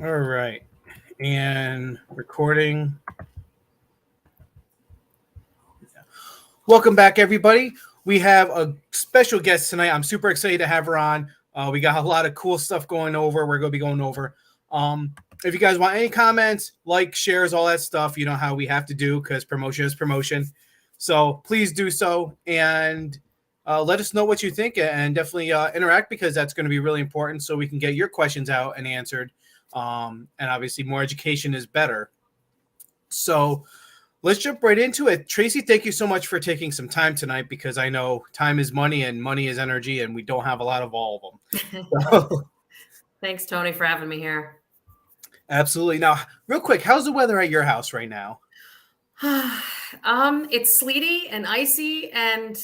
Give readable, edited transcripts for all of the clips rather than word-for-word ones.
All right. And recording. Welcome back, everybody. We have a special guest tonight. I'm super excited to have her on. We got a lot of cool stuff going over. We're going to be going over. If you guys want any comments, like, shares, all that stuff, you know how we have to do because promotion is promotion. So please do so and let us know what you think and definitely interact because that's going to be really important so we can get your questions out and answered. And obviously, more education is better. So let's jump right into it. Tracy, thank you so much for taking some time tonight because I know time is money and money is energy, and we don't have a lot of all of them. So, Thanks, Tony, for having me here. absolutely. Now, real quick, how's the weather at your house right now? It's sleety and icy, and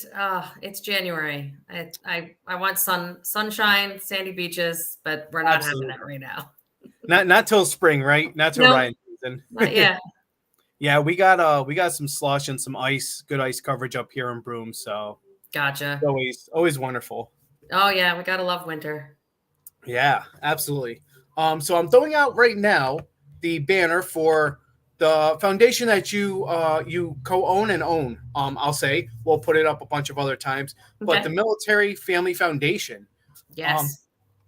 it's January. I want sunshine, sandy beaches, but we're not having Absolutely. that right now. Not till spring, right? Not till No, Ryan season. not yet. Yeah, we got some slush and some ice, good ice coverage up here in Broome. So Gotcha. always wonderful. Oh yeah, we gotta love winter. Yeah, absolutely. So I'm throwing out right now the banner for the foundation that you co-own and own. I'll say we'll put it up a bunch of other times, but the Okay. Military Family Foundation. Um, Yes.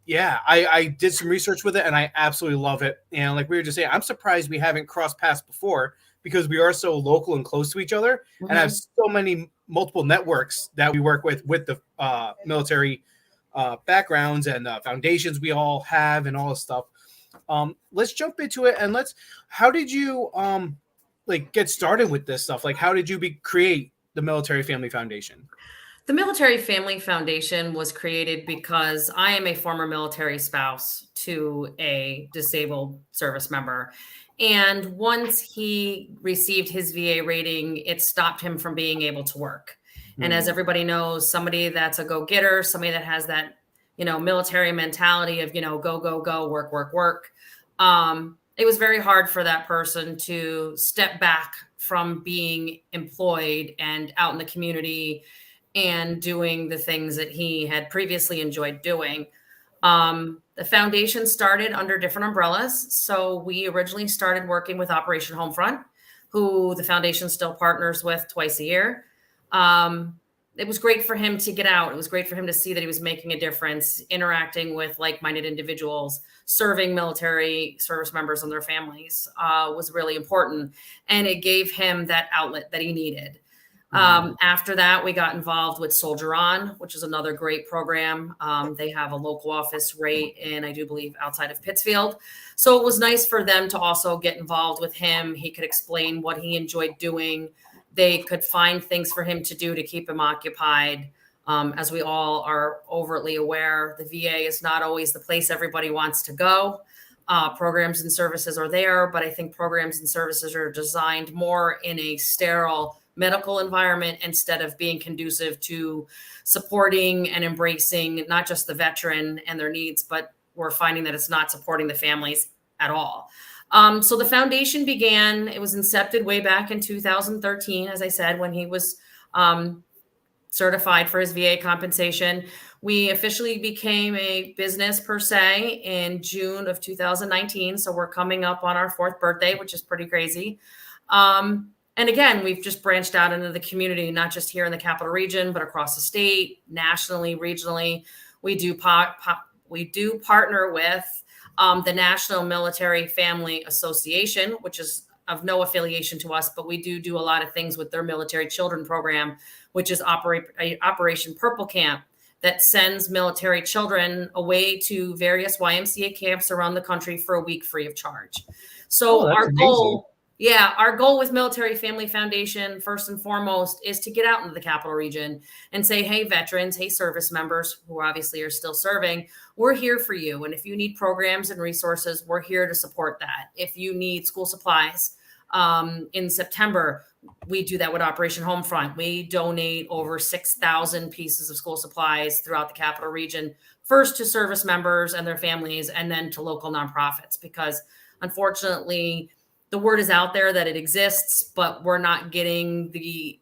yeah, I did some research with it and I absolutely love it. And like we were just saying, I'm surprised we haven't crossed paths before because we are so local and close to each other, and I have hmm so many multiple networks that we work with the military backgrounds and foundations we all have and all this stuff. Let's jump into it and how did you like get started with this stuff? Like how did you create the Military Family Foundation? The Military Family Foundation was created because I am a former military spouse to a disabled service member. And once he received his VA rating, it stopped him from being able to work. And as everybody knows, somebody that's a go-getter, somebody that has that, military mentality of, go, go, go, work, work, work. It was very hard for that person to step back from being employed and out in the community and doing the things that he had previously enjoyed doing. The foundation started under different umbrellas. So we originally started working with Operation Homefront, who the foundation still partners with twice a year. It was great for him to get out. It was great for him to see that he was making a difference, interacting with like-minded individuals, serving military service members and their families was really important. And it gave him that outlet that he needed. After that, we got involved with Soldier On, which is another great program. They have a local office right in, I do believe, outside of Pittsfield. So it was nice for them to also get involved with him. He could explain what he enjoyed doing. They could find things for him to do to keep him occupied. As we all are overtly aware, the VA is not always the place everybody wants to go. Programs and services are there, but I think programs and services are designed more in a sterile medical environment instead of being conducive to supporting and embracing not just the veteran and their needs, but we're finding that it's not supporting the families at all. So the foundation began, it was incepted way back in 2013, as I said, when he was certified for his VA compensation. We officially became a business per se in June of 2019. So we're coming up on our 4th birthday, which is pretty crazy. And again, we've just branched out into the community, not just here in the capital region, but across the state, nationally, regionally. We do partner with the National Military Family Association, which is of no affiliation to us, but we do a lot of things with their military children program, which is Operation Purple Camp, that sends military children away to various YMCA camps around the country for a week free of charge. So That's our amazing. goal with Military Family Foundation, first and foremost, is to get out into the capital region and say, hey, veterans, hey, service members who obviously are still serving, we're here for you. And if you need programs and resources, we're here to support that. If you need school supplies, in September, we do that with Operation Homefront. We donate over 6,000 pieces of school supplies throughout the capital region, first to service members and their families, and then to local nonprofits, because unfortunately, the word is out there that it exists, but we're not getting the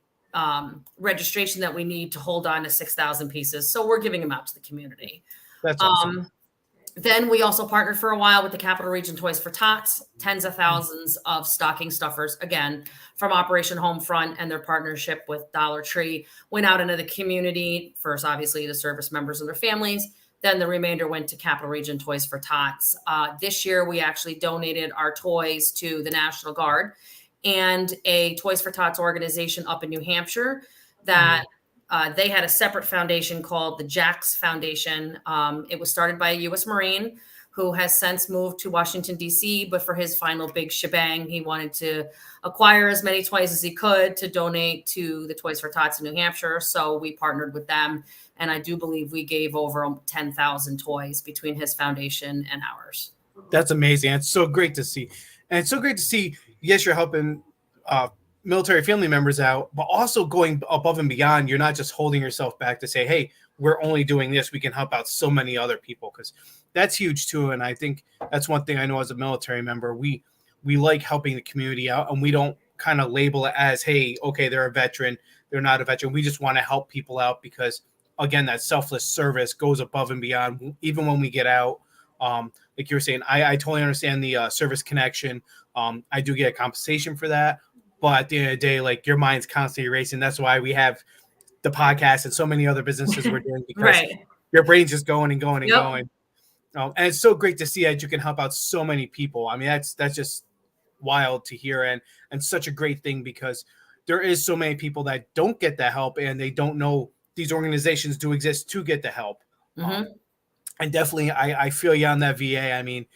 registration that we need to hold on to 6,000 pieces. So we're giving them out to the community. That's awesome. Then we also partnered for a while with the Capital Region Toys for Tots, tens of thousands of stocking stuffers, again, from Operation Homefront and their partnership with Dollar Tree, went out into the community, first, obviously, to service members and their families. Then the remainder went to Capital Region Toys for Tots. This year, we actually donated our toys to the National Guard and a Toys for Tots organization up in New Hampshire that they had a separate foundation called the Jacks Foundation. It was started by a U.S. Marine who has since moved to Washington, D.C., but for his final big shebang, he wanted to acquire as many toys as he could to donate to the Toys for Tots in New Hampshire. So we partnered with them, and I do believe we gave over 10,000 toys between his foundation and ours. That's amazing. It's so great to see. And it's so great to see, yes, you're helping military family members out, but also going above and beyond. You're not just holding yourself back to say, hey, we're only doing this. We can help out so many other people, because that's huge too. And I think that's one thing I know as a military member, we like helping the community out, and we don't kind of label it as, hey, okay, they're a veteran, they're not a veteran. We just want to help people out because, again, that selfless service goes above and beyond, even when we get out. Like you were saying, I totally understand the service connection. I do get a compensation for that. But at the end of the day, like, your mind's constantly racing. That's why we have the podcast and so many other businesses we're doing, because your brain's just going and going and going. And it's so great to see that you can help out so many people. I mean, that's just wild to hear, and such a great thing, because there is so many people that don't get that help, and they don't know these organizations do exist to get the help. And definitely, I feel you on that, VA. I mean,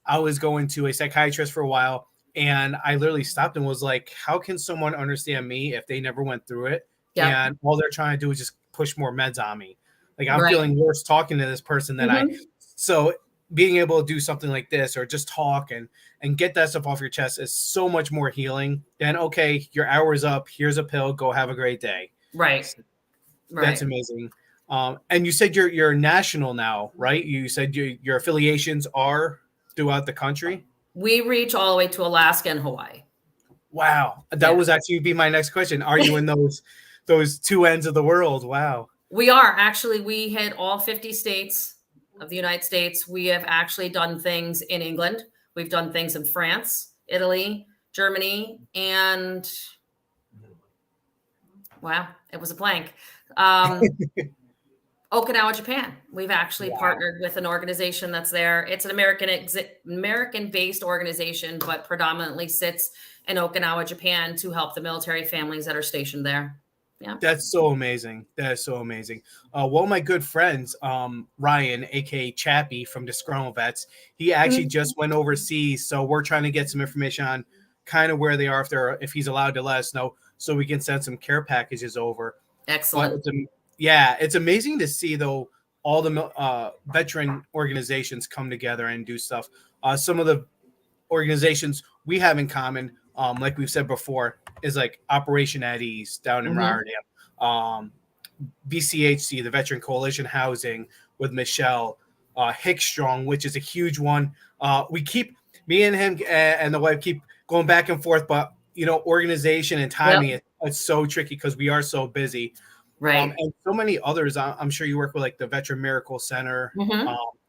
I was going to a psychiatrist for a while, and I literally stopped and was like, how can someone understand me if they never went through it? And all they're trying to do is just push more meds on me. Like, I'm feeling worse talking to this person than so being able to do something like this, or just talk and get that stuff off your chest, is so much more healing than, okay, your hour's up, here's a pill, go have a great day. So that's amazing. And you said you're national now, right? You said your affiliations are throughout the country. We reach all the way to Alaska and Hawaii. Wow. That was actually be my next question. Are you in those two ends of the world? Wow. We are. Actually, we hit all 50 states of the United States. We have actually done things in England. We've done things in France, Italy, Germany, and wow, it was a blank. Okinawa, Japan. We've actually partnered with an organization that's there. It's an American-based organization, but predominantly sits in Okinawa, Japan, to help the military families that are stationed there. Yeah, that's so amazing. That is so amazing. One of my good friends, Ryan, aka Chappie from Disgruntled Vets, he actually just went overseas. So we're trying to get some information on kind of where they are, if he's allowed to let us know, so we can send some care packages over. Excellent. It's amazing to see, though, all the veteran organizations come together and do stuff. Some of the organizations we have in common, like we've said before, is like Operation at Ease down in Rotterdam, VCHC, the Veteran Coalition Housing with Michelle, Hickstrong, which is a huge one. Me and him and the wife keep going back and forth, but organization and timing, it's so tricky because we are so busy. And so many others. I'm sure you work with, like, the Veteran Miracle Center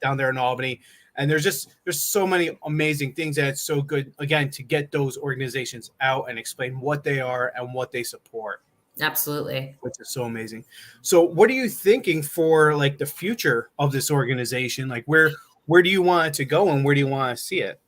down there in Albany. And there's so many amazing things, that it's so good, again, to get those organizations out and explain what they are and what they support. Absolutely. Which is so amazing. So what are you thinking for, like, the future of this organization? Like, where do you want it to go, and where do you want to see it?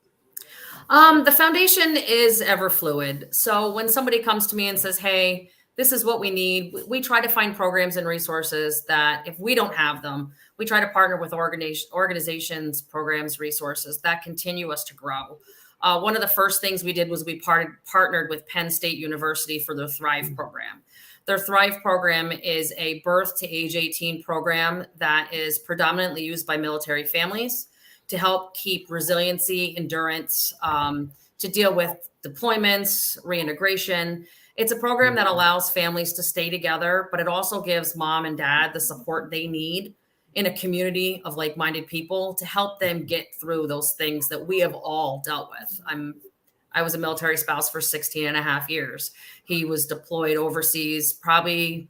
The foundation is ever fluid. So when somebody comes to me and says, hey, this is what we need, we try to find programs and resources that, if we don't have them, we try to partner with organizations, programs, resources that continue us to grow. One of the first things we did was we partnered with Penn State University for their Thrive program. Their Thrive program is a birth to age 18 program that is predominantly used by military families to help keep resiliency, endurance, to deal with deployments, reintegration. It's a program that allows families to stay together, but it also gives mom and dad the support they need in a community of like-minded people to help them get through those things that we have all dealt with. I was a military spouse for 16 and a half years. He was deployed overseas probably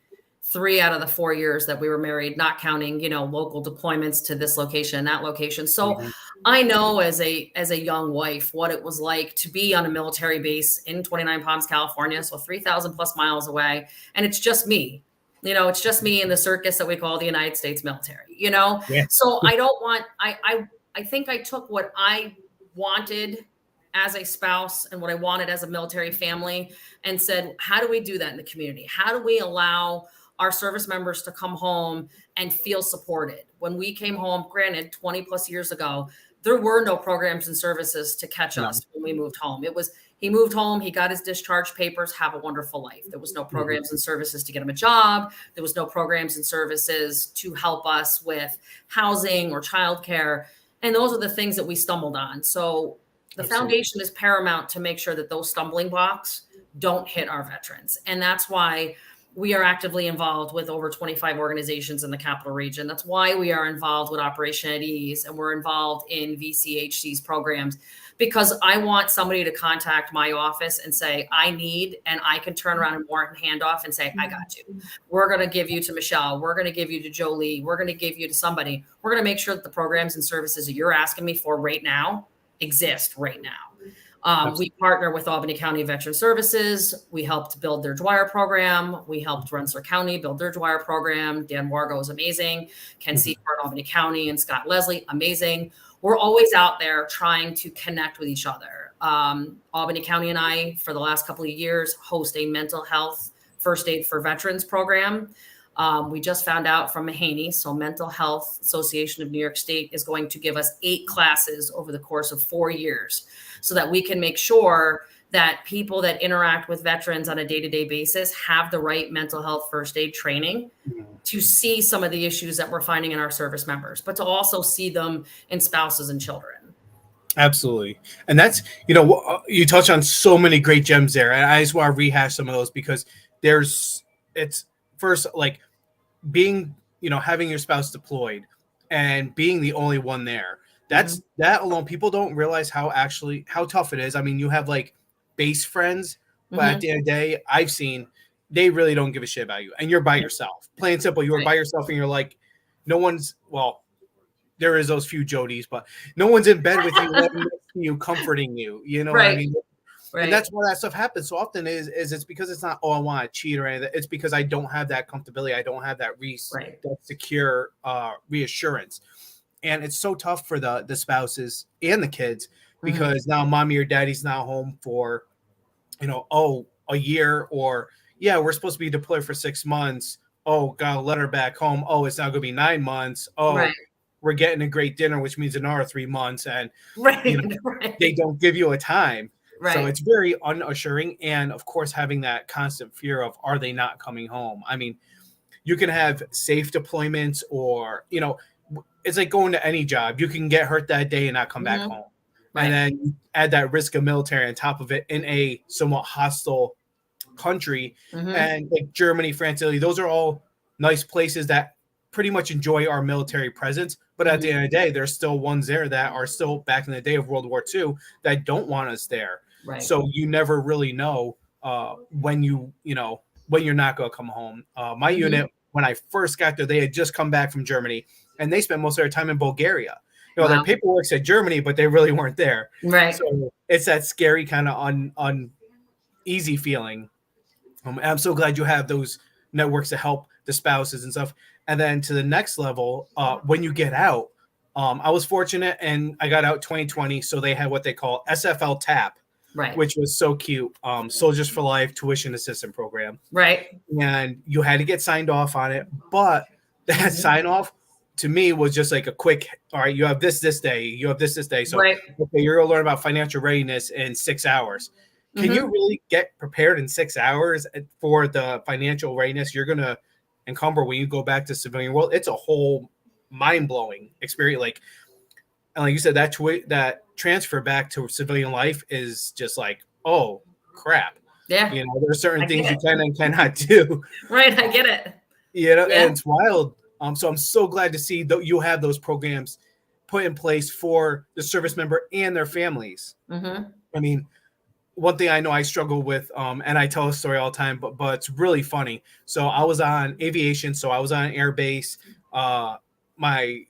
3 out of the 4 years that we were married, not counting, local deployments to this location, that location. So I know as a young wife what it was like to be on a military base in 29 Palms, California, so 3,000 plus miles away, and it's just me. It's just me in the circus that we call the United States military, Yeah. So I don't want I think I took what I wanted as a spouse and what I wanted as a military family and said, how do we do that in the community? How do we allow our service members to come home and feel supported? When we came home, granted 20 plus years ago, there were no programs and services to catch us when we moved home. It was, he moved home, he got his discharge papers, have a wonderful life. There was no programs and services to get him a job. There was no programs and services to help us with housing or childcare. And those are the things that we stumbled on. So the foundation is paramount to make sure that those stumbling blocks don't hit our veterans. And that's why we are actively involved with over 25 organizations in the capital region. That's why we are involved with Operation at Ease, and we're involved in VCHC's programs, because I want somebody to contact my office and say, I need, and I can turn around and warrant hand off and say, I got you. We're going to give you to Michelle. We're going to give you to Jolie. We're going to give you to somebody. We're going to make sure that the programs and services that you're asking me for right now exist right now. We partner with Albany County Veteran Services. We helped build their Dwyer program. We helped Rensselaer County build their Dwyer program. Dan Wargo is amazing. Ken Seifert, Albany County, and Scott Leslie, amazing. We're always out there trying to connect with each other. Albany County and I, for the last couple of years, host a mental health first aid for veterans program. We just found out from Mahaney, so Mental Health Association of New York State is going to give us 8 classes over the course of 4 years so that we can make sure that people that interact with veterans on a day-to-day basis have the right mental health first aid training to see some of the issues that we're finding in our service members, but to also see them in spouses and children. Absolutely. And that's, you touch on so many great gems there. And I just want to rehash some of those because it's first, like being, having your spouse deployed and being the only one there. That alone, people don't realize how tough it is. I mean, you have like base friends, but at the end of the day, I've seen they really don't give a shit about you, and you're by yourself. Plain and simple, you are by yourself, and you're like, no one's. Well, there is those few Jodies, but no one's in bed with you, next to you, comforting you. You know what I mean? Right. And that's why that stuff happens so often. Is it's because it's not, I want to cheat or anything. It's because I don't have that comfortability. I don't have that that secure reassurance. And it's so tough for the spouses and the kids because now mommy or daddy's now home for, a year, or we're supposed to be deployed for 6 months. Oh, got a letter back home. Oh, it's now going to be 9 months. Oh, we're getting a great dinner, which means another 3 months. And they don't give you a time. So it's very unassuring. And of course, having that constant fear of, are they not coming home? I mean, you can have safe deployments or, it's like going to any job. You can get hurt that day and not come back home. And then you add that risk of military on top of it in a somewhat hostile country. And like Germany, France, Italy, those are all nice places that pretty much enjoy our military presence. But at the end of the day, there's still ones there that are still back in the day of World War II that don't want us there. So you never really know when you're not going to come home. My unit, when I first got there, they had just come back from Germany, and they spent most of their time in Bulgaria. Their paperwork said Germany, but they really weren't there. So it's that scary kind of uneasy feeling. I'm so glad you have those networks to help the spouses and stuff. And then to the next level, when you get out, I was fortunate and I got out 2020. So they had what they call SFL TAP, which was so cute. Soldiers for Life Tuition Assistance Program. And you had to get signed off on it. But that sign off to me was just like a quick, all right, you have this day, you have this day. So okay, you're going to learn about financial readiness in 6 hours. Can you really get prepared in 6 hours for the financial readiness you're going to encumber when you go back to civilian world? It's a whole mind-blowing experience. And like you said, that transfer back to civilian life is just like, oh crap. There's certain things you can and cannot do. I get it. And it's wild. So I'm so glad to see that you have those programs put in place for the service member and their families. I mean, one thing I know I struggle with, and I tell a story all the time, but it's really funny. So I was on aviation, so I was on an air base. My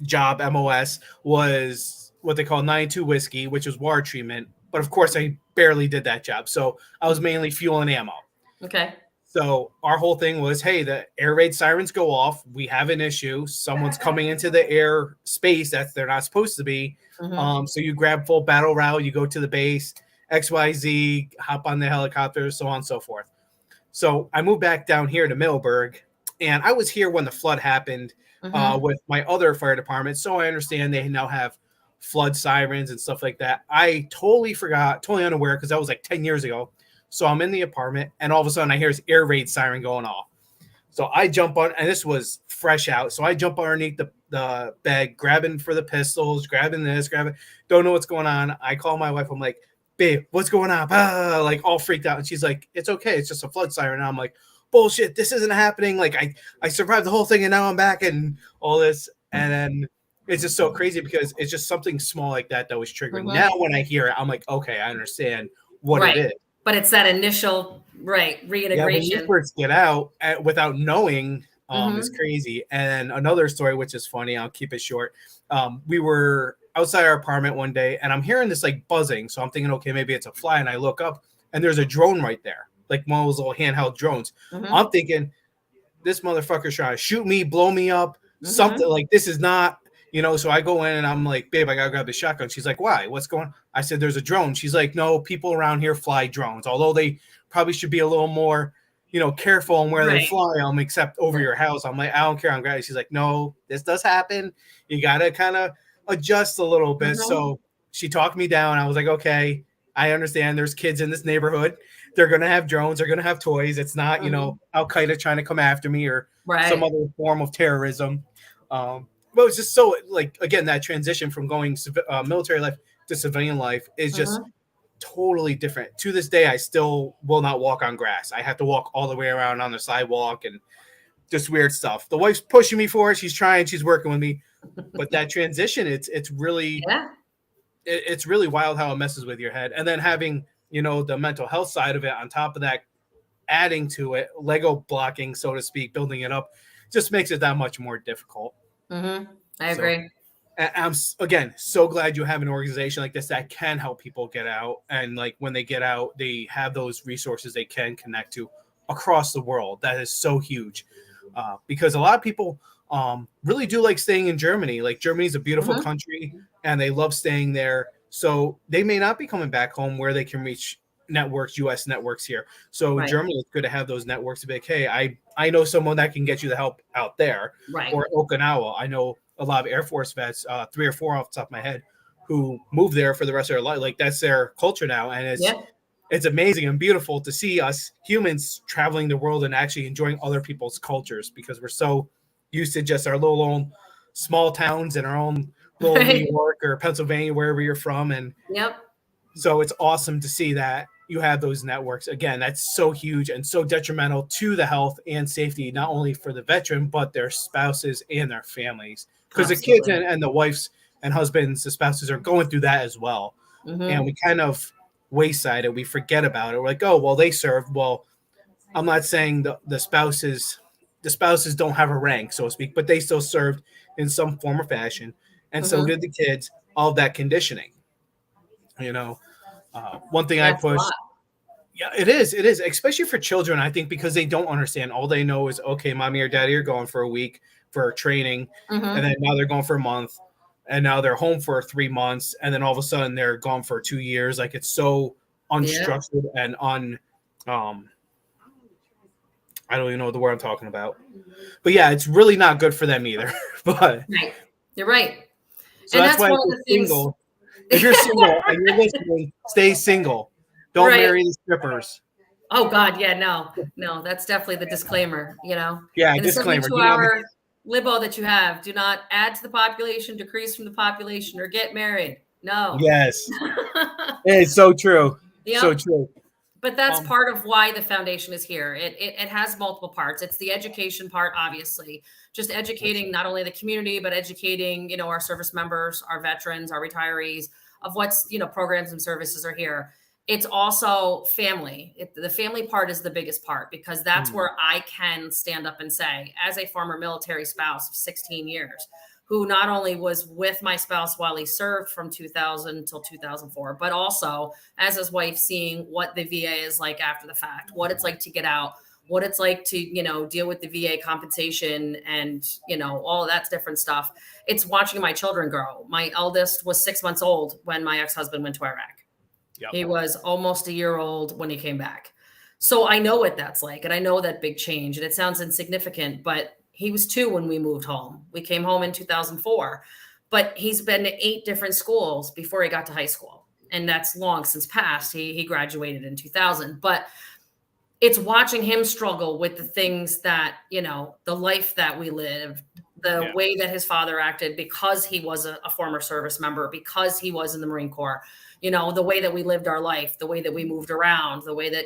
job, MOS, was what they call 92 whiskey, which was water treatment. But of course, I barely did that job. So I was mainly fuel and ammo. Okay. So our whole thing was, hey, the air raid sirens go off. We have an issue. Someone's coming into the air space that they're not supposed to be. So you grab full battle route, you go to the base, XYZ, hop on the helicopter, so on and so forth. So I moved back down here to Middleburg, and I was here when the flood happened with my other fire department. So I understand they now have flood sirens and stuff like that. I totally forgot, totally unaware, because that was like 10 years ago. So I'm in the apartment, and all of a sudden I hear this air raid siren going off. So I jump on, and this was fresh out. So I jump underneath the bed, grabbing for the pistols, grabbing this, don't know what's going on. I call my wife. I'm like, babe, what's going on? Like all freaked out. And she's like, it's okay. It's just a flood siren. And I'm like, bullshit. This isn't happening. Like I survived the whole thing, and now I'm back and all this. And then it's just so crazy because it's just something small like that was triggering. Now when I hear it, I'm like, okay, I understand what it is. But it's that initial reintegration. Yeah, when you first get out without knowing, it's crazy. And another story, which is funny, I'll keep it short. We were outside our apartment one day, and I'm hearing this like buzzing. So I'm thinking, okay, maybe it's a fly. And I look up, and there's a drone right there, like one of those little handheld drones. I'm thinking, this motherfucker's trying to shoot me, blow me up, something like this is not. So I go in and I'm like, babe, I gotta grab the shotgun. She's like, why? What's going on? I said, there's a drone. She's like, no, people around here fly drones, although they probably should be a little more, careful on where they fly them, except over your house. I'm like, I don't care. I'm glad. She's like, no, this does happen. You gotta kind of adjust a little bit. So she talked me down. I was like, okay, I understand. There's kids in this neighborhood. They're gonna have drones. They're gonna have toys. It's not, Al Qaeda trying to come after me or some other form of terrorism. But it's just so, like, again, that transition from going military life to civilian life is just totally different. To this day, I still will not walk on grass. I have to walk all the way around on the sidewalk and just weird stuff. The wife's pushing me for it. She's trying. She's working with me. But that transition, it's really it's really wild how it messes with your head. And then having, the mental health side of it on top of that, adding to it, Lego blocking, so to speak, building it up, just makes it that much more difficult. I agree. I'm again so glad you have an organization like this that can help people get out, and like when they get out, they have those resources they can connect to across the world. That is so huge, because a lot of people really do like staying in Germany. Like Germany's a beautiful country, and they love staying there. So they may not be coming back home where they can reach networks, U.S. networks here. So Germany is good to have those networks to be like, hey, I know someone that can get you the help out there. Or Okinawa. I know a lot of Air Force vets, 3 or 4 off the top of my head, who moved there for the rest of their life. Like that's their culture now. And it's amazing and beautiful to see us humans traveling the world and actually enjoying other people's cultures, because we're so used to just our little own small towns and our own little New York or Pennsylvania, wherever you're from. And so it's awesome to see that you have those networks. Again, that's so huge and so detrimental to the health and safety, not only for the veteran, but their spouses and their families. Because the kids and the wives and husbands, the spouses are going through that as well. And we kind of wayside it. We forget about it. We're like, oh, well, they served. Well, I'm not saying the spouses don't have a rank, so to speak, but they still served in some form or fashion. And so did the kids, all that conditioning. One thing I push. Yeah, it is, especially for children, I think, because they don't understand. All they know is, okay, mommy or daddy are going for a week for training, and then now they're going for a month, and now they're home for 3 months, and then all of a sudden they're gone for 2 years. Like it's so unstructured and I don't even know the word I'm talking about. But yeah, it's really not good for them either. But you're right. So and that's why if you're single, if you're single and you're listening, stay single. Don't marry the strippers. Oh God, yeah, no, that's definitely the disclaimer, Yeah, in disclaimer. The 72-hour libo that you have, do not add to the population, decrease from the population, or get married. No. Yes. It's so true. So true. But that's part of why the foundation is here. It has multiple parts. It's the education part, obviously, just educating not only the community, but educating, our service members, our veterans, our retirees of what's, programs and services are here. it's also family. The family part is the biggest part, because that's where I can stand up and say, as a former military spouse of 16 years, who not only was with my spouse while he served from 2000 until 2004, but also as his wife, seeing what the VA is like after the fact, what it's like to get out, what it's like to, deal with the VA compensation and, all of that different stuff. It's watching my children grow. My eldest was 6 months old when my ex-husband went to Iraq. Yep. He was almost a year old when he came back. So I know what that's like. And I know that big change, and it sounds insignificant, but he was 2 when we moved home. We came home in 2004, but he's been to 8 different schools before he got to high school. And that's long since passed. He graduated in 2000, but it's watching him struggle with the things that, the life that we lived, the way that his father acted because he was a former service member, because he was in the Marine Corps, the way that we lived our life, the way that we moved around, the way that,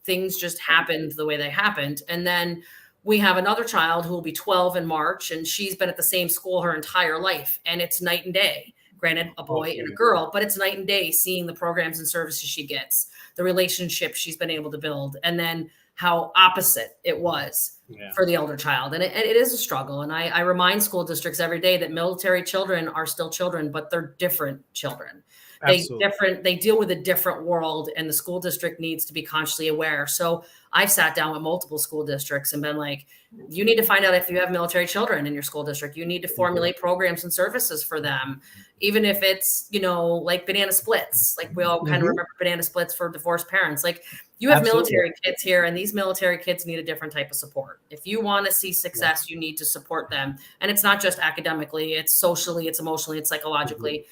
things just happened the way they happened. And then we have another child who will be 12 in March, and she's been at the same school her entire life. And it's night and day. Granted, a boy and a girl, but it's night and day seeing the programs and services she gets, the relationship she's been able to build, and then how opposite it was for the elder child. And it is a struggle. And I remind school districts every day that military children are still children, but they're different children. They deal with a different world, and the school district needs to be consciously aware. So I've sat down with multiple school districts and been like, you need to find out if you have military children in your school district. You need to formulate programs and services for them. Even if it's, like banana splits, like we all kind of remember banana splits for divorced parents. Like, you have military kids here, and these military kids need a different type of support. If you want to see success, you need to support them. And it's not just academically, it's socially, it's emotionally, it's psychologically.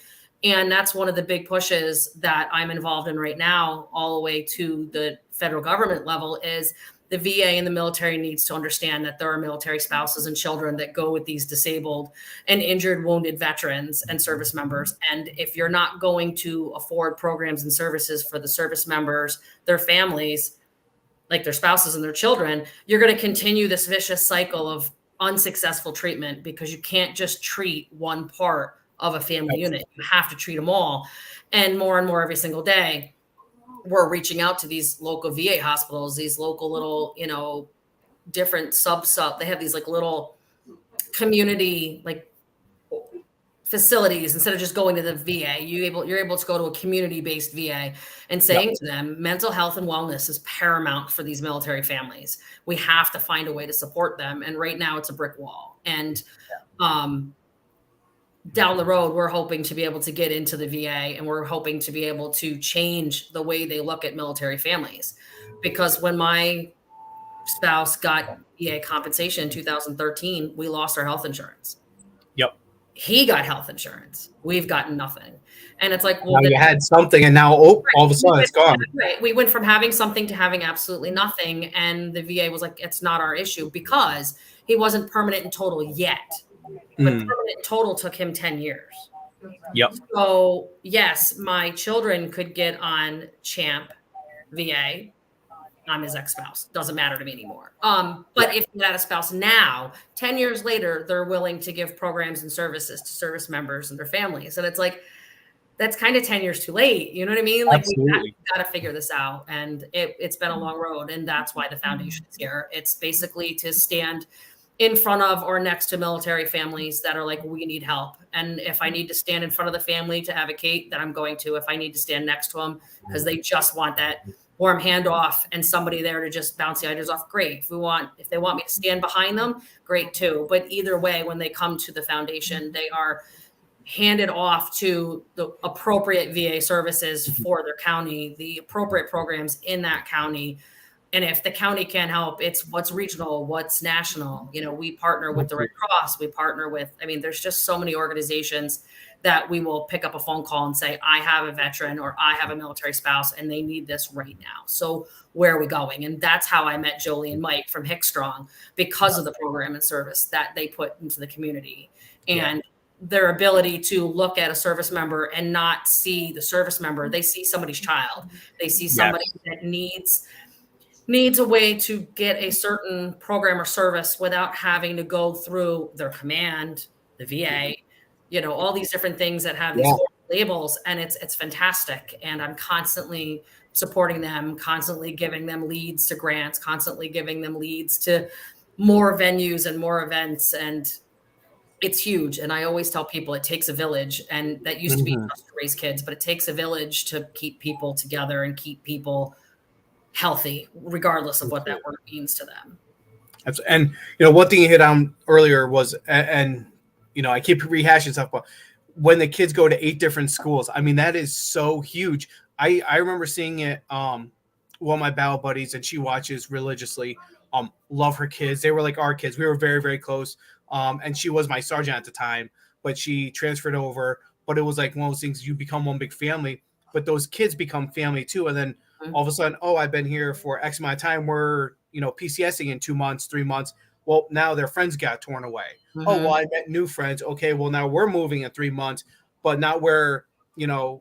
And that's one of the big pushes that I'm involved in right now, all the way to the federal government level, is the VA and the military needs to understand that there are military spouses and children that go with these disabled and injured, wounded veterans and service members. And if you're not going to afford programs and services for the service members, their families, like their spouses and their children, you're going to continue this vicious cycle of unsuccessful treatment, because you can't just treat one part of a family unit. You have to treat them all. And more every single day, we're reaching out to these local VA hospitals, these local little, different sub. They have these like little community like facilities. Instead of just going to the VA, you're able to go to a community-based VA and saying to them, mental health and wellness is paramount for these military families. We have to find a way to support them. And right now it's a brick wall. And down the road, we're hoping to be able to get into the VA, and we're hoping to be able to change the way they look at military families. Because when my spouse got VA compensation in 2013, we lost our health insurance. Yep. He got health insurance. We've gotten nothing. And it's like, well, now you had something, and now all of a sudden it's gone. Right. We went from having something to having absolutely nothing. And the VA was like, it's not our issue, because he wasn't permanent and total yet. But permanent total took him 10 years. Yep. So yes, my children could get on CHAMP VA. I'm his ex-spouse. Doesn't matter to me anymore. But if you had a spouse now, 10 years later, they're willing to give programs and services to service members and their families. And it's like, that's kind of 10 years too late. You know what I mean? Like, we've got to figure this out. And it's been a long road. And that's why the foundation is here. It's basically to stand in front of or next to military families that are like, we need help. And if I need to stand in front of the family to advocate, then I'm going to. If I need to stand next to them because they just want that warm handoff and somebody there to just bounce the ideas off, great. If they want me to stand behind them, great too. But either way, when they come to the foundation, they are handed off to the appropriate VA services for their county, the appropriate programs in that county. And if the county can't help, it's what's regional, what's national. We partner with the Red Cross. We partner with, there's just so many organizations that we will pick up a phone call and say, I have a veteran or I have a military spouse and they need this right now. So where are we going? And that's how I met Jolie and Mike from Hickstrong, because of the program and service that they put into the community. And their ability to look at a service member and not see the service member. They see somebody's child. They see somebody that needs a way to get a certain program or service without having to go through their command, the VA, all these different things that have these labels, and it's fantastic. And I'm constantly supporting them, constantly giving them leads to grants, constantly giving them leads to more venues and more events. And it's huge. And I always tell people it takes a village, and that used to be just to raise kids, but it takes a village to keep people together and keep people healthy, regardless of what that word means to them. And one thing you hit on earlier was, and I keep rehashing stuff, but when the kids go to 8 different schools, I mean, that is so huge. I remember seeing it. One of my battle buddies, and she watches religiously. Love her kids. They were like our kids. We were very, very close. And she was my sergeant at the time, but she transferred over. But it was like one of those things, you become one big family, but those kids become family too. And then all of a sudden, I've been here for X amount of time. We're, PCSing in 2 months, 3 months. Well, now their friends got torn away. Oh, well, I met new friends. Okay, well, now we're moving in 3 months, but not where,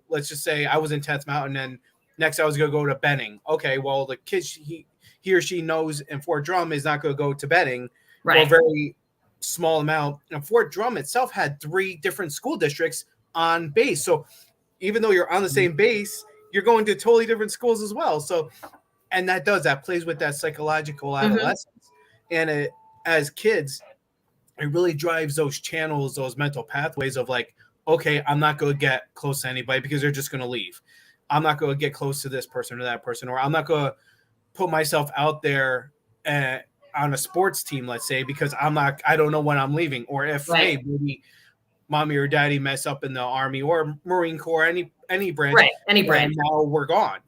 let's just say I was in 10th Mountain and next I was going to go to Benning. Okay, well, the kid he or she knows in Fort Drum is not going to go to Benning. Right. Well, very small amount. And Fort Drum itself had 3 different school districts on base. So even though you're on the same base, you're going to totally different schools as well. So, and that plays with that psychological adolescence. And as kids, it really drives those channels, those mental pathways of like, okay, I'm not going to get close to anybody because they're just going to leave. I'm not going to get close to this person or that person, or I'm not going to put myself out there on a sports team, let's say, because I don't know when I'm leaving, or if hey, maybe mommy or daddy mess up in the Army or Marine Corps, any branch, any branch. Now we're gone,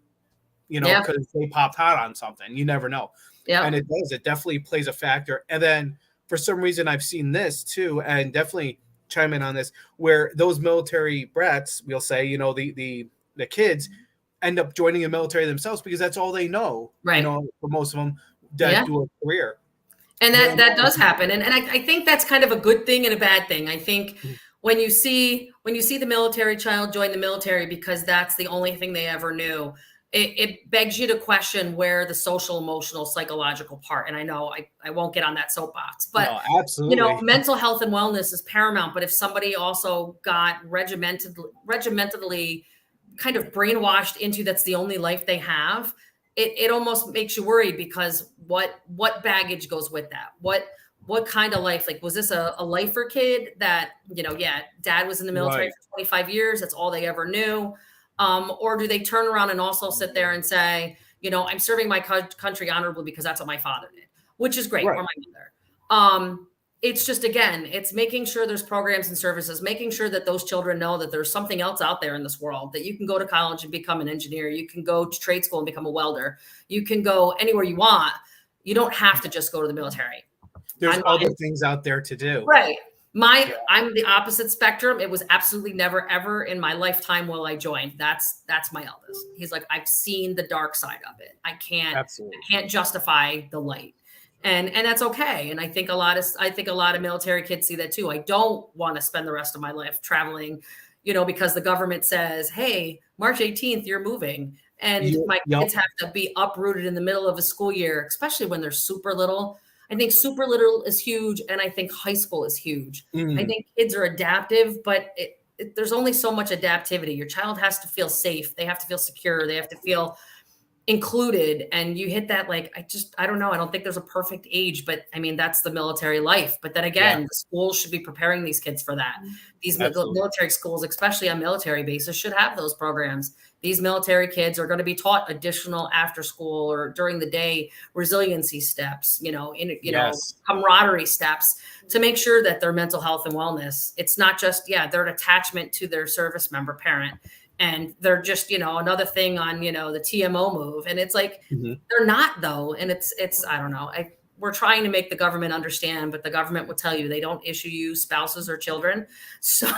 because they popped hot on something. You never know. Yeah, and it definitely plays a factor. And then for some reason, I've seen this too, and definitely chime in on this, where those military brats, we'll say, the kids end up joining the military themselves because that's all they know, for most of them that do a career. And that does happen. And I think that's kind of a good thing and a bad thing. I think when you see the military child join the military because that's the only thing they ever knew, it begs you to question where the social, emotional, psychological part. And I know I won't get on that soapbox, but no, absolutely. Mental health and wellness is paramount. But if somebody also got regimentedly kind of brainwashed into that's the only life they have, it almost makes you worried, because what baggage goes with that? What kind of life? Like, was this a lifer kid that, dad was in the military for 25 years. That's all they ever knew. Or do they turn around and also sit there and say, I'm serving my country honorably because that's what my father did, which is great, or my mother. It's just, again, it's making sure there's programs and services, making sure that those children know that there's something else out there in this world, that you can go to college and become an engineer. You can go to trade school and become a welder. You can go anywhere you want. You don't have to just go to the military. There's other things out there to do. Right. I'm the opposite spectrum. It was absolutely never, ever in my lifetime will I join. That's my eldest. He's like, I've seen the dark side of it. I can't justify the light. And that's okay. And I think a lot of military kids see that too. I don't want to spend the rest of my life traveling, because the government says, hey, March 18th, you're moving. And my kids have to be uprooted in the middle of a school year, especially when they're super little. I think super little is huge. And I think high school is huge. I think kids are adaptive, but there's only so much adaptivity. Your child has to feel safe. They have to feel secure. They have to feel included. And you hit that, like, I don't know. I don't think there's a perfect age, but I mean, that's the military life. But then again, the schools should be preparing these kids for that. These military schools, especially on military bases, should have those programs. These military kids are going to be taught additional after school or during the day resiliency steps, camaraderie steps, to make sure that their mental health and wellness, it's not just, they're an attachment to their service member parent. And they're just, another thing on, the TMO move. And it's like, they're not, though. And it's, I don't know. We're trying to make the government understand, but the government will tell you they don't issue you spouses or children. So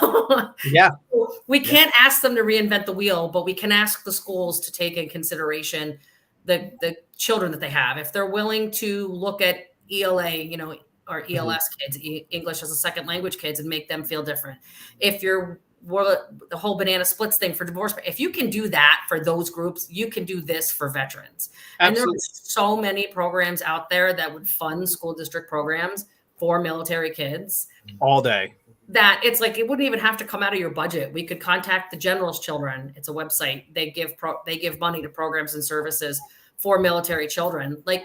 we can't ask them to reinvent the wheel, but we can ask the schools to take in consideration the children that they have. If they're willing to look at ELA, or ELS kids, English as a second language kids, and make them feel different. If you're the whole banana splits thing for divorce, if you can do that for those groups, you can do this for veterans. Absolutely. And there's so many programs out there that would fund school district programs for military kids all day. that it's like it wouldn't even have to come out of your budget. We could contact the General's Children. It's a website. They give money to programs and services for military children. Like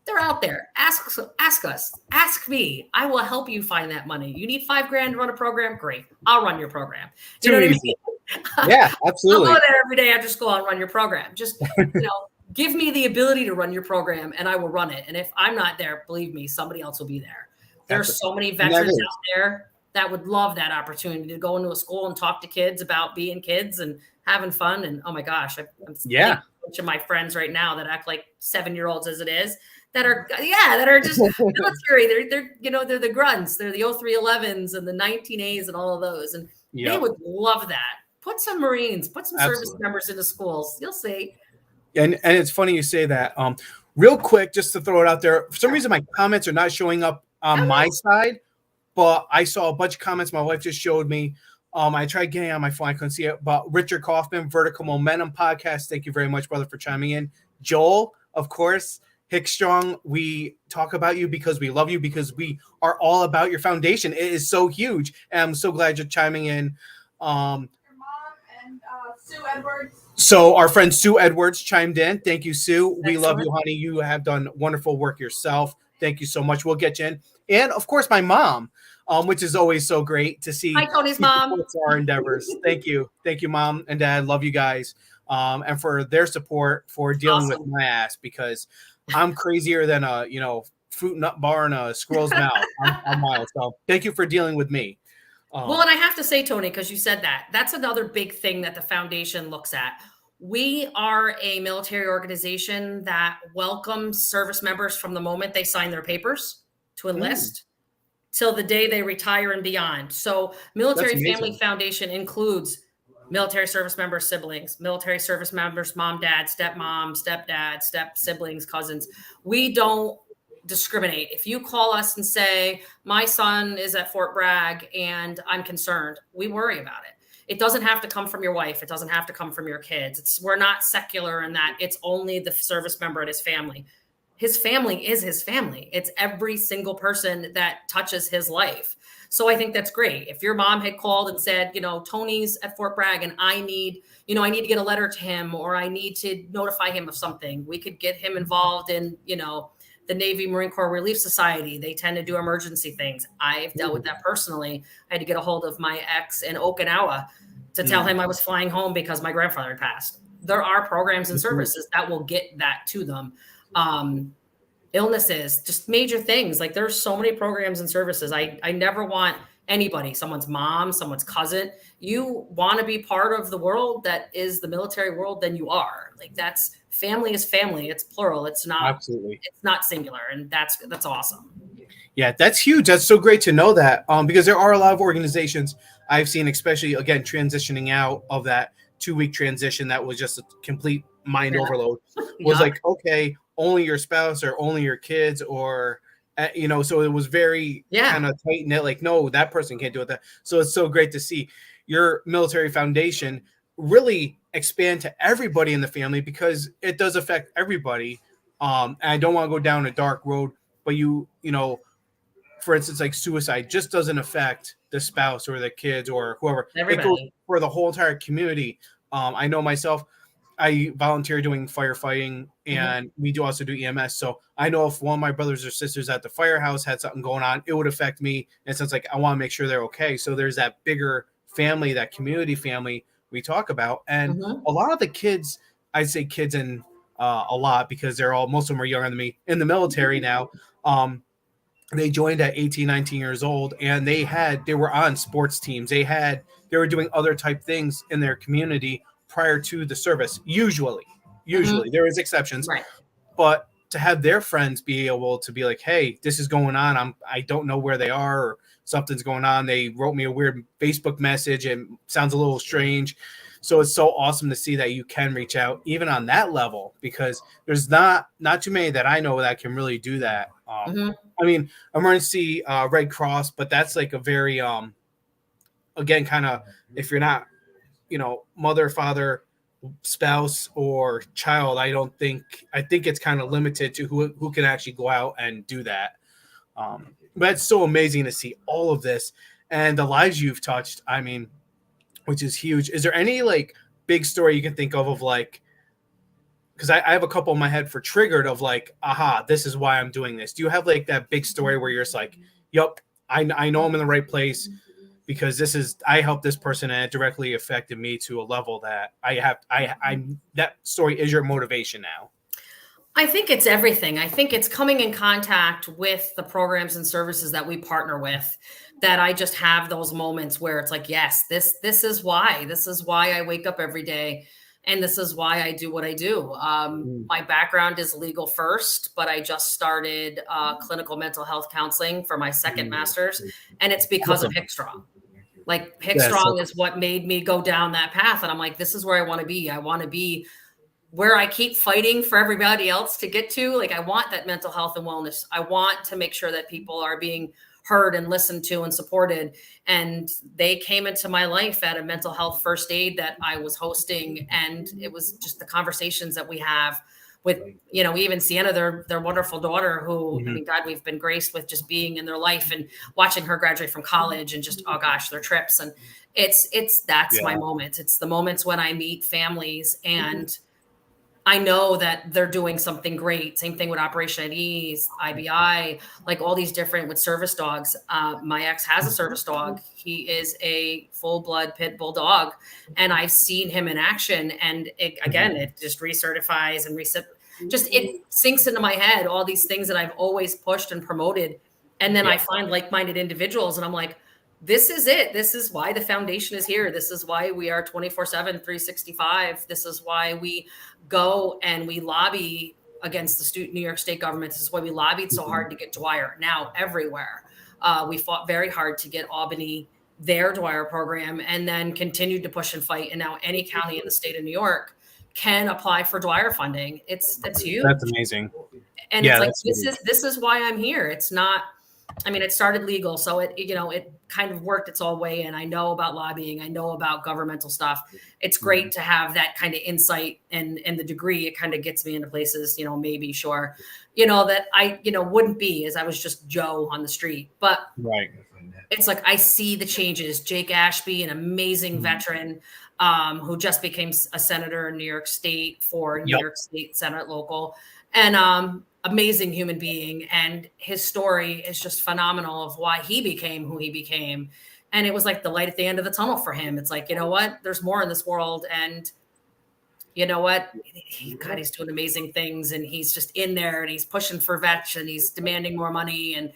they're out there. Ask us. Ask me. I will help you find that money. You need $5,000 to run a program? Great. I'll run your program. You know what I mean? Yeah, absolutely. I'll go there every day after school and run your program. Just, give me the ability to run your program and I will run it. And if I'm not there, believe me, somebody else will be there. There's so many veterans out there that would love that opportunity to go into a school and talk to kids about being kids and having fun. And oh my gosh, I'm a bunch of my friends right now that act like 7-year-olds as it is that are just military. They're the grunts. They're the 0311s and the 19As and all of those. And they would love that. Put some Marines, put some service members into schools. You'll see. And it's funny you say that. Real quick, just to throw it out there. For some reason, my comments are not showing up on my side, but I saw a bunch of comments my wife just showed me. I tried getting on my phone. I couldn't see it. But Richard Kaufman, Vertical Momentum Podcast. Thank you very much, brother, for chiming in. Joel, of course. Hickstrong, we talk about you because we love you, because we are all about your foundation. It is so huge. And I'm so glad you're chiming in. Your mom and Sue Edwards. So our friend Sue Edwards chimed in. Thank you, Sue. We love you, honey. You have done wonderful work yourself. Thank you so much. We'll get you in. And of course, my mom, which is always so great to see. Hi, Tony's mom. Our endeavors. Thank you. Thank you, Mom and Dad. Love you guys. And for their support for dealing with my ass, because I'm crazier than a, fruit nut bar in a squirrel's mouth. I'm wild. So thank you for dealing with me. Well, and I have to say, Tony, because you said that's another big thing that the foundation looks at. We are a military organization that welcomes service members from the moment they sign their papers to enlist till the day they retire and beyond. So Military Family Foundation includes military service members' siblings, military service members' mom, dad, stepmom, stepdad, step siblings, cousins. We don't discriminate. If you call us and say, my son is at Fort Bragg and I'm concerned, we worry about it. It doesn't have to come from your wife. It doesn't have to come from your kids. We're not secular in that it's only the service member and his family. His family is his family. It's every single person that touches his life. So I think that's great. If your mom had called and said, Tony's at Fort Bragg and I need to get a letter to him, or I need to notify him of something, we could get him involved in, the Navy Marine Corps Relief Society. They tend to do emergency things. I've dealt with that personally. I had to get a hold of my ex in Okinawa to tell him I was flying home because my grandfather had passed. There are programs and services that will get that to them. Illnesses, just major things. Like there's so many programs and services. I never want anybody, someone's mom, someone's cousin. You want to be part of the world that is the military world, then you are. Like that's family is family. It's plural. It's not absolutely. It's not singular, and that's awesome. Yeah, that's huge. That's so great to know that. Because there are a lot of organizations I've seen, especially again transitioning out of that 2-week transition that was just a complete mind overload. Was like, okay, only your spouse or only your kids, or so it was very kind of tight knit. Like, no, that person can't do it. So it's so great to see your military foundation really expand to everybody in the family, because it does affect everybody. And I don't want to go down a dark road, but for instance, like suicide just doesn't affect the spouse or the kids or whoever. Everybody. It goes for the whole entire community. I know myself, I volunteer doing firefighting, and we do also do EMS. So I know if one of my brothers or sisters at the firehouse had something going on, it would affect me. And so it's like, I want to make sure they're okay. So there's that bigger family, that community family we talk about. And a lot of the kids, I say kids and a lot because most of them are younger than me in the military now. They joined at 18, 19 years old, and they were on sports teams. They were doing other type things in their community prior to the service. Usually there is exceptions, right? But to have their friends be able to be like, hey, this is going on. I don't know where they are, or something's going on. They wrote me a weird Facebook message and sounds a little strange. So it's so awesome to see that you can reach out even on that level, because there's not too many that I know that can really do that. I mean, emergency Red Cross, but that's like a very, again, kind of, if you're not, mother, father, spouse, or child, I think it's kind of limited to who can actually go out and do that. But it's so amazing to see all of this. and the lives you've touched. I mean, which is huge. Is there any like big story you can think of like, because I have a couple in my head for triggered of like, aha, this is why I'm doing this. Do you have like that big story where you're just like, yup, I know I'm in the right place because I helped this person and it directly affected me to a level that that story is your motivation now. I think it's everything. I think it's coming in contact with the programs and services that we partner with, that I just have those moments where it's like, yes, this is why. This is why I wake up every day, and this is why I do what I do. My background is legal first, but I just started clinical mental health counseling for my second master's, and it's because of Hickstrong. Like Hickstrong is what made me go down that path, and I'm like, this is where I want to be. I want to be where I keep fighting for everybody else to get to. Like, I want that mental health and wellness. I want to make sure that people are being heard and listened to and supported. And they came into my life at a mental health first aid that I was hosting. And it was just the conversations that we have with, you know, even Sienna, their wonderful daughter, who, I mean, God, we've been graced with just being in their life and watching her graduate from college and just, oh gosh, their trips. And that's my moment. It's the moments when I meet families and I know that they're doing something great. Same thing with Operation at Ease, IBI, like all these different with service dogs. My ex has a service dog. He is a full-blood pit bull dog, and I've seen him in action. And it just recertifies and it sinks into my head all these things that I've always pushed and promoted. And then I find like-minded individuals, and I'm like, this is it. This is why the foundation is here. This is why we are 24/7, 365. This is why we go and we lobby against the New York State government. This is why we lobbied so hard to get Dwyer now everywhere. We fought very hard to get Albany their Dwyer program, and then continued to push and fight. And now any county in the state of New York can apply for Dwyer funding. It's huge. That's amazing. And it's like, this is why I'm here. It's not, I mean, it started legal, so it kind of worked its own way. And I know about lobbying. I know about governmental stuff. It's great to have that kind of insight and the degree. It kind of gets me into places, maybe, sure, that I, wouldn't be as I was just Joe on the street. But it's like, I see the changes. Jake Ashby, an amazing veteran who just became a senator in New York State for New York State Senate local. And amazing human being, and his story is just phenomenal of why he became who he became. And it was like the light at the end of the tunnel for him. It's like, you know what, there's more in this world, and you know what, God, he's doing amazing things, and he's just in there, and he's pushing for vets, and he's demanding more money. And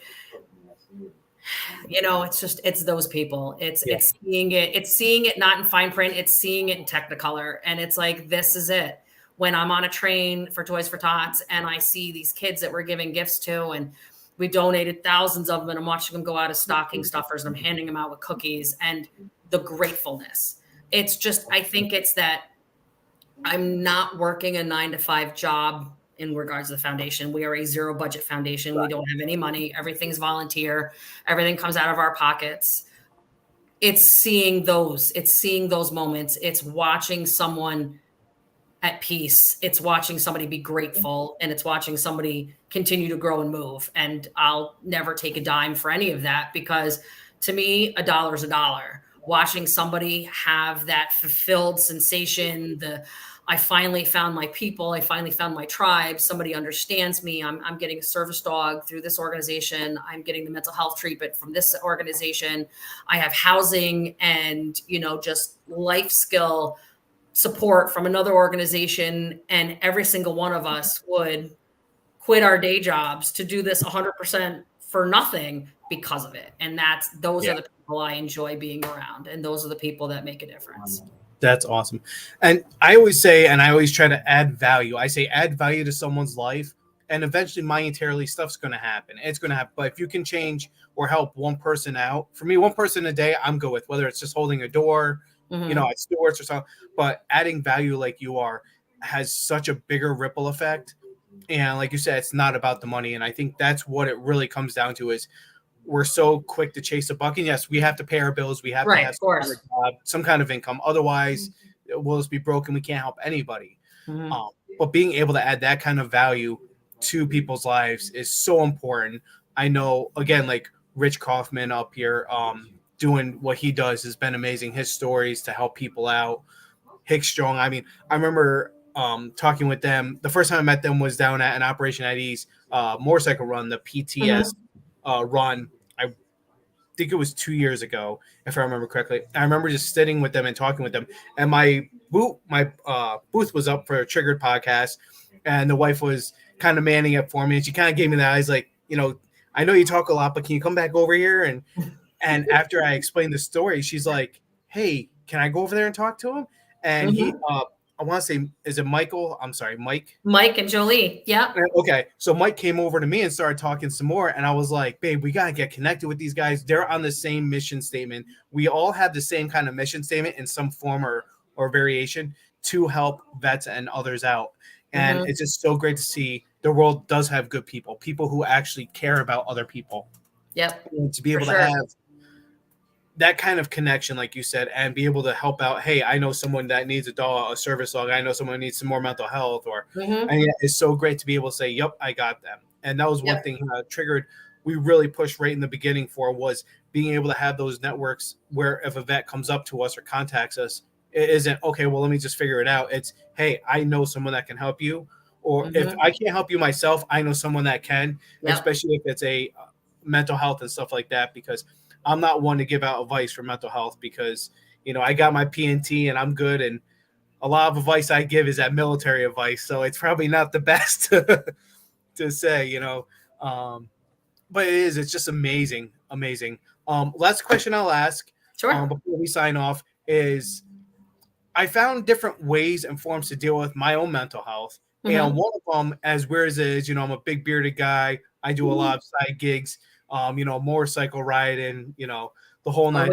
it's those people. It's seeing it not in fine print, it's seeing it in Technicolor. And it's like, this is it. When I'm on a train for Toys for Tots and I see these kids that we're giving gifts to, and we donated thousands of them, and I'm watching them go out as stocking stuffers, and I'm handing them out with cookies, and the gratefulness. It's just, I think it's that I'm not working a 9-to-5 job in regards to the foundation. We are a zero budget foundation. We don't have any money. Everything's volunteer. Everything comes out of our pockets. It's seeing those moments. It's watching someone at peace. It's watching somebody be grateful, and it's watching somebody continue to grow and move. And I'll never take a dime for any of that, because to me, a dollar's a dollar. Watching somebody have that fulfilled sensation, I finally found my people, I finally found my tribe, somebody understands me, I'm getting a service dog through this organization, I'm getting the mental health treatment from this organization, I have housing and, just life skill support from another organization, and every single one of us would quit our day jobs to do this 100% for nothing because of it. And those are the people I enjoy being around, and those are the people that make a difference. That's awesome. And I always say, and I always try to add value. I say add value to someone's life, and eventually monetarily stuff's going to happen. It's going to happen. But if you can change or help one person out, for me, one person a day, I'm good with, whether it's just holding a door, at stores or something, but adding value like you are has such a bigger ripple effect. And like you said, it's not about the money. And I think that's what it really comes down to, is we're so quick to chase a buck. And yes, we have to pay our bills. We have to have some kind of income. Otherwise, we'll just be broken. We can't help anybody. But being able to add that kind of value to people's lives is so important. I know, again, like Rich Kaufman up here, doing what he does has been amazing. His stories to help people out. Hick Strong. I mean, I remember talking with them. The first time I met them was down at an Operation at Ease motorcycle run, the PTS run. I think it was 2 years ago, if I remember correctly. I remember just sitting with them and talking with them. And my booth was up for a Triggered podcast, and the wife was kind of manning it for me, and she kind of gave me the eyes, like, I know you talk a lot, but can you come back over here? And after I explained the story, she's like, "Hey, can I go over there and talk to him?" And he, I want to say, is it Michael? I'm sorry, Mike. Mike and Jolie. Yeah. Okay. So Mike came over to me and started talking some more. And I was like, babe, we got to get connected with these guys. They're on the same mission statement. We all have the same kind of mission statement in some form or variation to help vets and others out. And it's just so great to see the world does have good people who actually care about other people. Yep. And to be able to have that kind of connection, like you said, and be able to help out. Hey, I know someone that needs a service dog. I know someone who needs some more mental health, and it's so great to be able to say, "Yep, I got them." And that was one thing Triggered. We really pushed right in the beginning for was being able to have those networks where if a vet comes up to us or contacts us, it isn't okay. Well, let me just figure it out. It's, hey, I know someone that can help you, or if I can't help you myself, I know someone that can. Especially if it's a mental health and stuff like that, because I'm not one to give out advice for mental health because, I got my PNT and I'm good. And a lot of advice I give is that military advice. So it's probably not the best to say, but it's just amazing. Amazing. Last question I'll ask before we sign off is I found different ways and forms to deal with my own mental health. And one of them, as weird as it is, I'm a big bearded guy. I do a lot of side gigs. Motorcycle riding, the whole nine.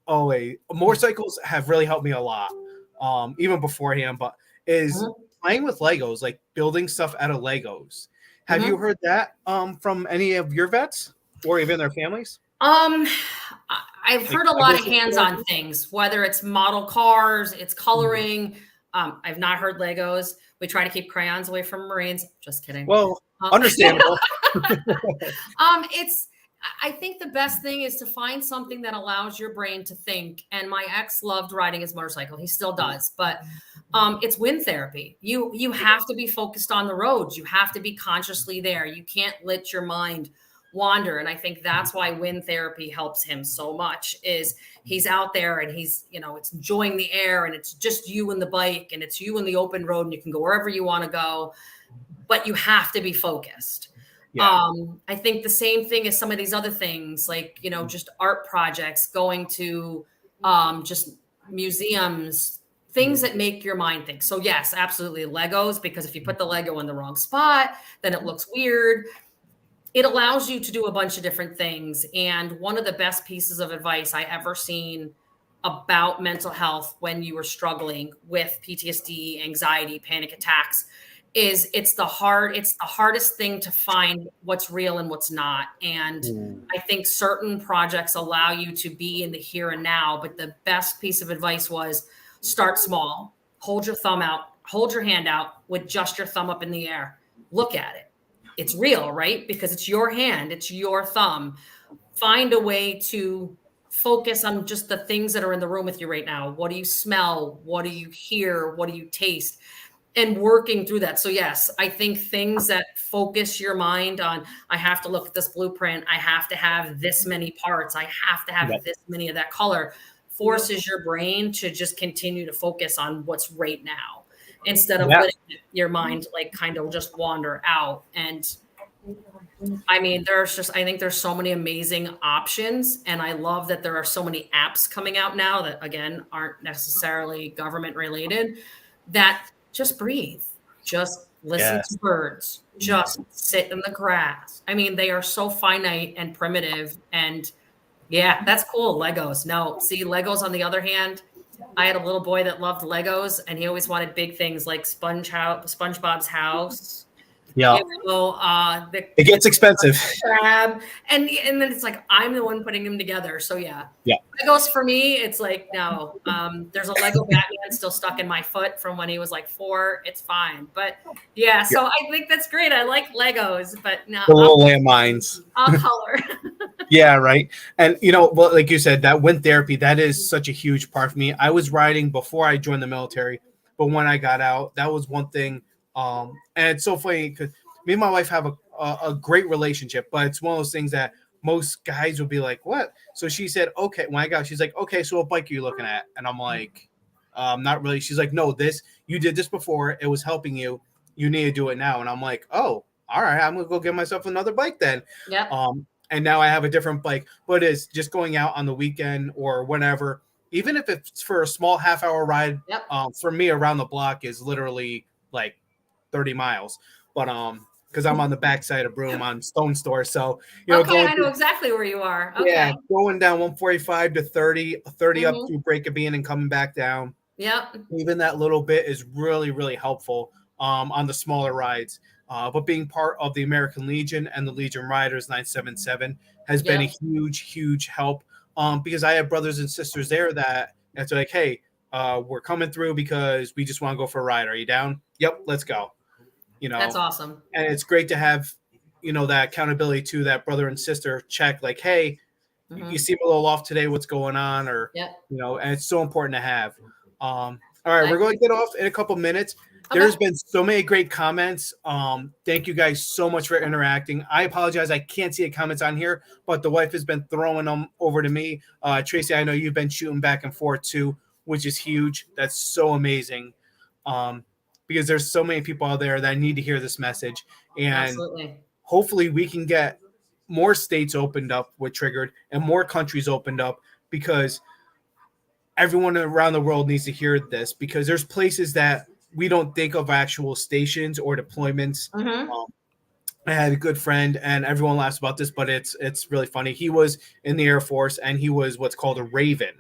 Always good. Motorcycles have really helped me a lot, even beforehand. But is playing with Legos, like building stuff out of Legos. Have you heard that from any of your vets or even their families? I've heard a lot of hands-on things, whether it's model cars, it's coloring. I've not heard Legos. We try to keep crayons away from Marines. Just kidding. Well, understandable. I think the best thing is to find something that allows your brain to think. And my ex loved riding his motorcycle. He still does, but it's wind therapy. You have to be focused on the roads. You have to be consciously there. You can't let your mind wander. And I think that's why wind therapy helps him so much is he's out there and he's, it's enjoying the air and it's just you and the bike and it's you in the open road and you can go wherever you want to go, but you have to be focused. Yeah. I think the same thing as some of these other things, like, just art projects, going to just museums, things that make your mind think. So yes, absolutely Legos, because if you put the Lego in the wrong spot, then it looks weird. It allows you to do a bunch of different things. And one of the best pieces of advice I ever seen about mental health when you were struggling with PTSD, anxiety, panic attacks is it's the hardest thing to find what's real and what's not. And I think certain projects allow you to be in the here and now, but the best piece of advice was start small, hold your thumb out, hold your hand out with just your thumb up in the air. Look at it. It's real, right? Because it's your hand, it's your thumb. Find a way to focus on just the things that are in the room with you right now. What do you smell? What do you hear? What do you taste? And working through that. So yes, I think things that focus your mind on, I have to look at this blueprint. I have to have this many parts. I have to have this many of that color, forces your brain to just continue to focus on what's right now instead of letting your mind like kind of just wander out. And I mean, I think there's so many amazing options. And I love that there are so many apps coming out now that, again, aren't necessarily government related, that just breathe, just listen to birds, just sit in the grass. I mean, they are so finite and primitive. And yeah, that's cool. Legos. No, see, Legos on the other hand, I had a little boy that loved Legos and he always wanted big things like SpongeBob's house. Yeah. It gets expensive. Crab. And then it's like, I'm the one putting them together. So yeah. Legos for me, it's like, no, there's a Lego Batman still stuck in my foot from when he was like 4. It's fine. But yeah, so I think that's great. I like Legos, but no. The little landmines. I'll color. Yeah, right. And well, like you said, that wind therapy, that is such a huge part for me. I was riding before I joined the military, but when I got out, that was one thing. And it's so funny because me and my wife have a great relationship, but it's one of those things that most guys would be like, "What?" So she said, "Okay." When I got, she's like, "Okay, so what bike are you looking at?" And I'm like, "Not really." She's like, "No, this you did this before. It was helping you. You need to do it now." And I'm like, "Oh, all right. I'm gonna go get myself another bike then." Yep. And now I have a different bike, but it's just going out on the weekend or whenever, even if it's for a small half-hour ride. Yep. For me, around the block is literally like 30 miles, but because I'm on the backside of Broome on Stone Store, so Okay, going I know through, exactly where you are. yeah, Okay. going down 145 to 30 up Hmm. to Break a Bean and coming back down. Yep. Even that little bit is really, really helpful on the smaller rides. But being part of the American Legion and the Legion Riders 977 has been a Yep. huge, huge help because I have brothers and sisters there that it's like, hey, we're coming through because we just want to go for a ride. Are you down? Yep, let's go. You That's know, awesome. and it's great to have that accountability to that brother and sister check, like, hey, you Hmm. seem a little off today. What's going on? Or Yep. and it's so important to have. All right, I we're going to agree. get off in a couple minutes. Okay. There's been so many great comments. Thank you guys so much for interacting. I apologize, I can't see the comments on here, but the wife has been throwing them over to me. Tracy, I know you've been shooting back and forth too, which is huge. That's so amazing. Um, because there's so many people out there that need to hear this message, and Absolutely. hopefully we can get more states opened up with Triggered and more countries opened up, because everyone around the world needs to hear this, because there's places that we don't think of actual stations or deployments. Hmm. Um, I had a good friend, and everyone laughs about this, but it's really funny. He was in the Air Force, and he was what's called a Raven.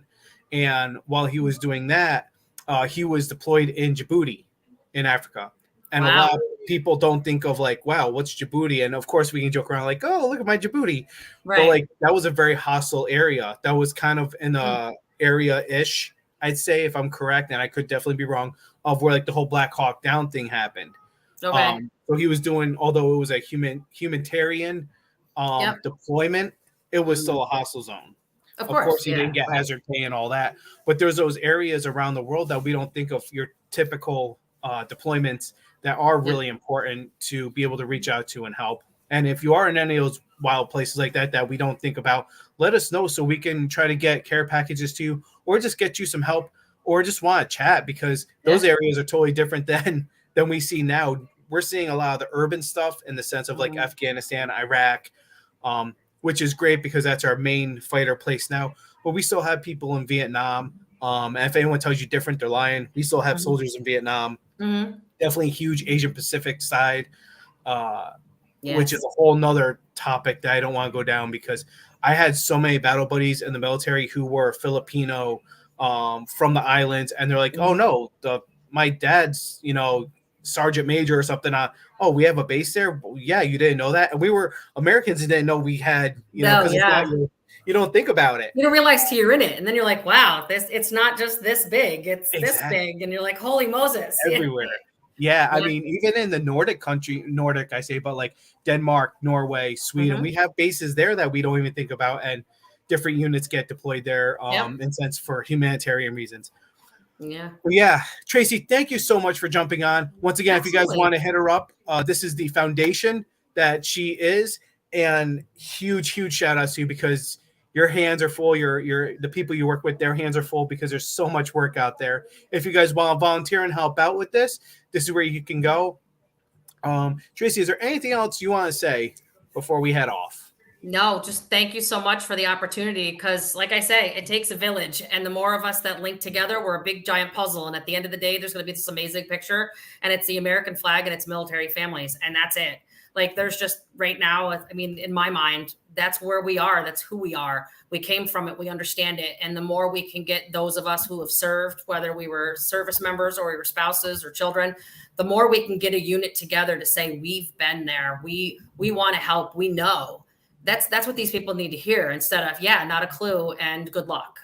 And while he was doing that, he was deployed in Djibouti, in Africa. And a lot Wow. of people don't think of like, wow, what's Djibouti? And of course, we can joke around like, oh, look at my Djibouti. But Right. like, that was a very hostile area. That was kind of in Mm. a area ish, I'd say, if I'm correct, and I could definitely be wrong, of where like the whole Black Hawk Down thing happened. Okay. So he was doing, although it was a humanitarian Yep. deployment, it was Mm. still a hostile zone. Of Of course, course. he didn't Yeah. get Right. hazard pay and all that, but there's those areas around the world that we don't think of, your typical deployments, that are Yep. really important to be able to reach out to and help. And if you are in any of those wild places like that that we don't think about, let us know so we can try to get care packages to you, or just get you some help, or just want to chat, because those Yeah. areas are totally different than we see now. We're seeing a lot of the urban stuff in the sense of like Mhm. Afghanistan, Iraq, which is great because that's our main fighter place now. But we still have people in Vietnam. And if anyone tells you different, they're lying. We still have Mhm. soldiers in Vietnam. Mhm. Definitely huge Asian Pacific side, uh, which is Yes. a whole nother topic that I don't want to go down, because I had so many battle buddies in the military who were Filipino, from the islands, and they're like, "Oh Mhm. no, my dad's sergeant major or something. Oh, we have a base there. Yeah, you didn't know that, and we were Americans and didn't know we had, No. because it's not Yeah. your, you don't think about it. You don't realize till you're in it, and then you're like, "Wow, it's not just this big; it's this Exactly. big," and you're like, "Holy Moses!" Yeah. Everywhere. Yeah, I Yeah. mean, even in the Nordic, I say, but like Denmark, Norway, Sweden, Mhm. we have bases there that we don't even think about, and different units get deployed there, Yep. in sense for humanitarian reasons. Yeah. But yeah, Tracy, thank you so much for jumping on. Once again, if you guys Absolutely. want to hit her up, this is the foundation that she is, and huge, huge shout outs to you, because your hands are full. Your the people you work with, their hands are full, because there's so much work out there. If you guys want to volunteer and help out with this is where you can go. Tracy, is there anything else you want to say before we head off? No, just thank you so much for the opportunity because, like I say, it takes a village. And the more of us that link together, we're a big giant puzzle. And at the end of the day, there's going to be this amazing picture, and it's the American flag and it's military families. And that's it. Like, there's just right now, I mean, in my mind, that's where we are. That's who we are. We came from it. We understand it. And the more we can get those of us who have served, whether we were service members or we were spouses or children, the more we can get a unit together to say, we've been there. We want to help. We know that's what these people need to hear instead of, yeah, not a clue and good luck.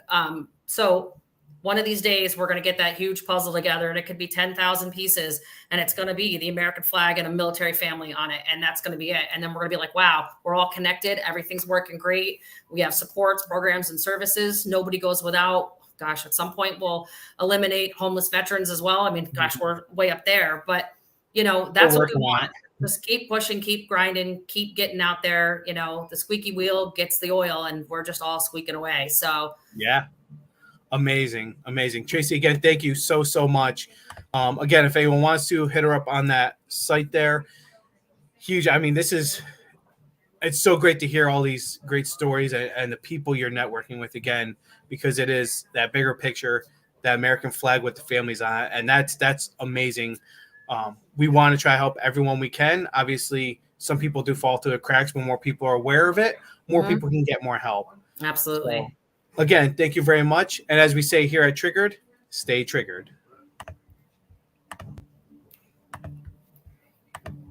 So one of these days we're going to get that huge puzzle together, and it could be 10,000 pieces, and it's going to be the American flag and a military family on it, and that's going to be it. And then we're going to be like, wow, we're all connected, everything's working great, we have supports, programs, and services, nobody goes without. Gosh, at some point we'll eliminate homeless veterans as well. I mean, gosh, we're way up there, but that's what we want. Just keep pushing, keep grinding, keep getting out there. The squeaky wheel gets the oil, and we're just all squeaking away. So yeah. Amazing. Tracy, again, thank you so much. Again, if anyone wants to, hit her up on that site there. Huge. I mean, it's so great to hear all these great stories and the people you're networking with again, because it is that bigger picture, that American flag with the families on it. And that's amazing. We want to try to help everyone we can. Obviously, some people do fall through the cracks. When more people are aware of it, more people can get more help. Absolutely. So, again, thank you very much. And as we say here at Triggered, stay triggered.